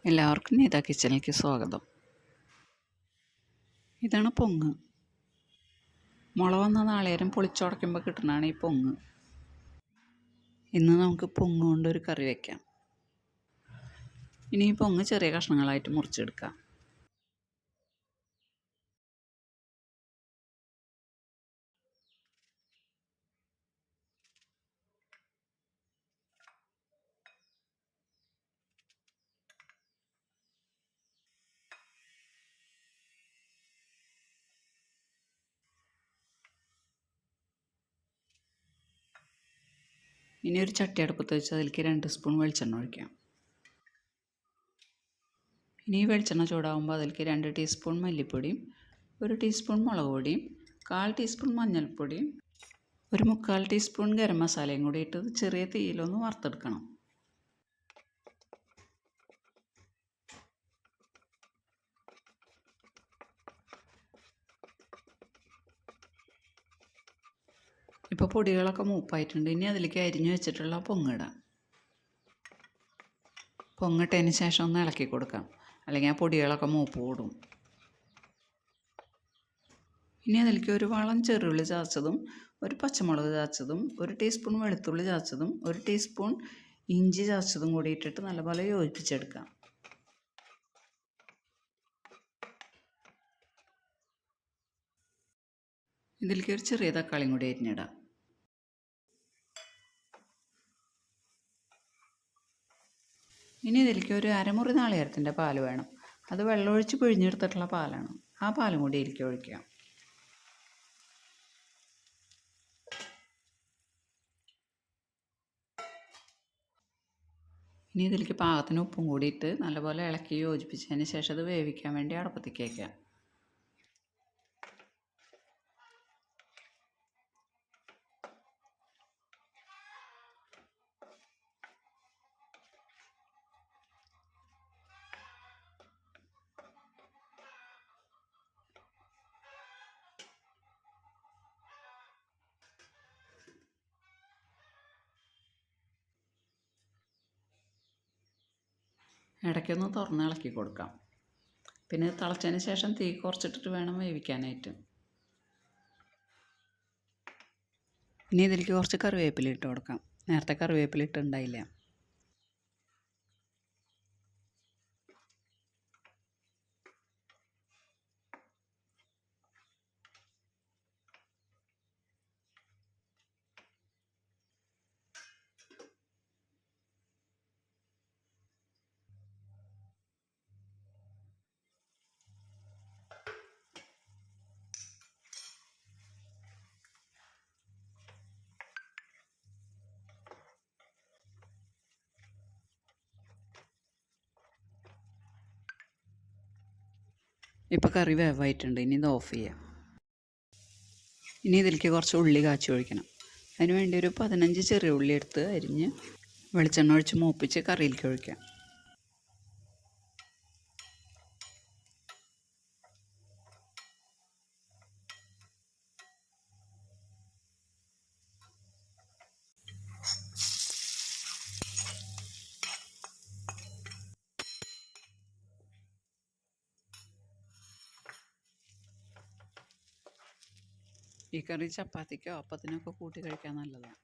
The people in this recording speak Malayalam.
എല്ലാവർക്കും neethakitchenലേക്ക് സ്വാഗതം. ഇതാണ് പൊങ്ങ്. മുള വന്ന നാളികേരം പൊളിച്ചുടയ്ക്കുമ്പോൾ കിട്ടുന്നതാണ് ഈ പൊങ്ങ്. ഇന്ന് നമുക്ക് പൊങ്ങ് കൊണ്ടൊരു കറി വയ്ക്കാം. ഇനി ഈ പൊങ്ങ് ചെറിയ കഷ്ണങ്ങളായിട്ട് മുറിച്ചെടുക്കാം. ഇനി ഒരു ചട്ടി അടുപ്പത്ത് വെച്ച് അതിലേക്ക് 2 സ്പൂൺ വെളിച്ചെണ്ണ ഒഴിക്കാം. ഇനി ഈ വെളിച്ചെണ്ണ ചൂടാകുമ്പോൾ അതിലേക്ക് 2 ടീസ്പൂൺ മല്ലിപ്പൊടിയും 1 ടീസ്പൂൺ മുളക് പൊടിയും 1/4 ടീസ്പൂൺ മഞ്ഞൾപ്പൊടിയും 1/4 ടീസ്പൂൺ ഗരം മസാലയും കൂടി ഇട്ട് ചെറിയ തീയിലൊന്ന് വറുത്തെടുക്കണം. ഇപ്പോൾ പൊടികളൊക്കെ മൂപ്പായിട്ടുണ്ട്. ഇനി അതിലേക്ക് അരിഞ്ഞു വെച്ചിട്ടുള്ള പൊങ്ങിടാം. പൊങ്ങിട്ടതിന് ശേഷം ഒന്ന് ഇളക്കി കൊടുക്കാം, അല്ലെങ്കിൽ ആ പൊടികളൊക്കെ മൂപ്പ് കൂടും. ഇനി അതിലേക്ക് ഒരു വളം ചെറുള്ളി ചതച്ചതും 1 പച്ചമുളക് ചതച്ചതും 1 ടീസ്പൂൺ വെളുത്തുള്ളി ചതച്ചതും 1 ടീസ്പൂൺ ഇഞ്ചി ചതച്ചതും കൂടി ഇട്ടിട്ട് നല്ലപോലെ യോജിപ്പിച്ചെടുക്കാം. ഇതിലേക്ക് ഒരു ചെറിയ തക്കാളിയും കൂടി അരിഞ്ഞിടാം. ഇനി ഇതിലേക്ക് ഒരു അരമുറി നാളികേരത്തിൻ്റെ പാൽ വേണം. അത് വെള്ളമൊഴിച്ച് പിഴിഞ്ഞെടുത്തിട്ടുള്ള പാലാണ്. ആ പാലും കൂടി ഇതിലേക്ക് ഒഴിക്കാം. ഇനി ഇതിലേക്ക് പാകത്തിന് ഉപ്പും കൂടി ഇട്ട് നല്ലപോലെ ഇളക്കി യോജിപ്പിച്ചതിന് ശേഷം അത് വേവിക്കാൻ വേണ്ടി അടുപ്പത്തേക്ക് വയ്ക്കാം. ഇടയ്ക്കൊന്ന് തുറന്ന് ഇളക്കി കൊടുക്കാം. പിന്നെ തിളച്ചതിന് ശേഷം തീ കുറച്ചിട്ടിട്ട് വേണം വേവിക്കാനായിട്ട്. ഇനി ഇതിലേക്ക് കുറച്ച് കറിവേപ്പില ഇട്ട് കൊടുക്കാം. നേരത്തെ കറിവേപ്പില ഇട്ടുണ്ടായില്ല. ഇപ്പോൾ കറി വേവായിട്ടുണ്ട്. ഇനി ഇത് ഓഫ് ചെയ്യാം. ഇനി ഇതിലേക്ക് കുറച്ച് ഉള്ളി കാച്ചി ഒഴിക്കണം. അതിന് വേണ്ടി ഒരു 15 ചെറിയ ഉള്ളി എടുത്ത് അരിഞ്ഞ് വെളിച്ചെണ്ണ ഒഴിച്ച് മൂപ്പിച്ച് കറിയിലേക്ക് ഒഴിക്കാം. ഈ കറി ചപ്പാത്തിക്കോ അപ്പത്തിനൊക്കെ കൂട്ടി കഴിക്കാൻ നല്ലതാണ്.